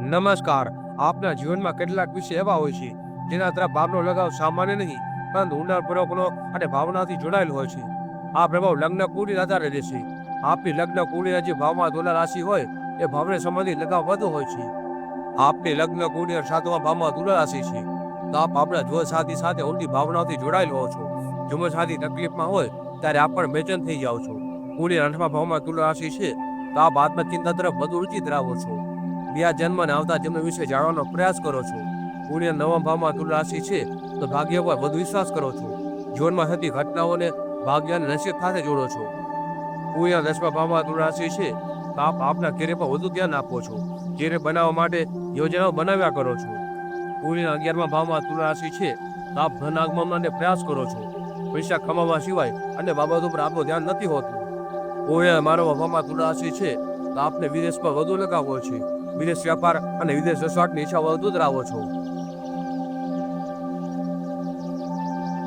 નમસ્કાર. આપના જીવનમાં કેટલાક વિષય એવા હોય છે જેના તરફ ભાવનો લગાવ સામાન્ય નહીં પરંતુ ઊંડાણપૂર્વકનો અને ભાવનાથી જોડાયેલો હોય છે. આ પ્રભાવ લગ્ન કુળની આધારે રહેશે. આપની લગ્ન કુળની જે ભાવમાં તુલા રાશિ હોય એ ભાવને સંબંધિત લગાવ વધુ હોય છે. આપની લગ્ન કુળની 7મા ભાવમાં તુલા રાશિ છે તો આપ આપણા જીવનસાથી સાથે ઊંડી ભાવનાઓથી જોડાયેલો હો છો. જીવનસાથી તકલીફમાં હોય ત્યારે આપ પણ બેચેન થઈ જાઓ છો. કુળની 8મા ભાવમાં તુલા રાશિ છે તો આપ આત્મચિંતા તરફ વધુ રુચિ ધરાવો છો. બીજા જન્મ અને આવતા જન્મ વિશે જાણવાનો પ્રયાસ કરો છો. કુળના 9મા ભાવમાં તુલા રાશિ છે તો ભાગ્ય પર વધુ વિશ્વાસ કરો છો. જીવનમાં થતી ઘટનાઓને ભાગ્ય અને નસીબ સાથે જોડો છો. કુળના 10મા ભાવમાં તુલા રાશિ છે તો આપ આપના કેરિયર પર વધુ ધ્યાન આપો છો. કેરિયર બનાવવા માટે યોજનાઓ બનાવ્યા કરો છો. કુળના 11મા ભાવમાં તુલા રાશિ છે તો આપ ધન આગમનનો પ્રયાસ કરો છો. પૈસા કમાવા સિવાય અન્ય બાબતો પર આપણું ધ્યાન નથી હોતું. કુળના 12મા ભાવમાં તુલા રાશિ છે તો આપને વિદેશ પર વધુ લગાવ હોય છે. વિદેશ વ્યાપાર અને વિદેશ વસવાટની ઈચ્છા વધુ ધરાવો છો.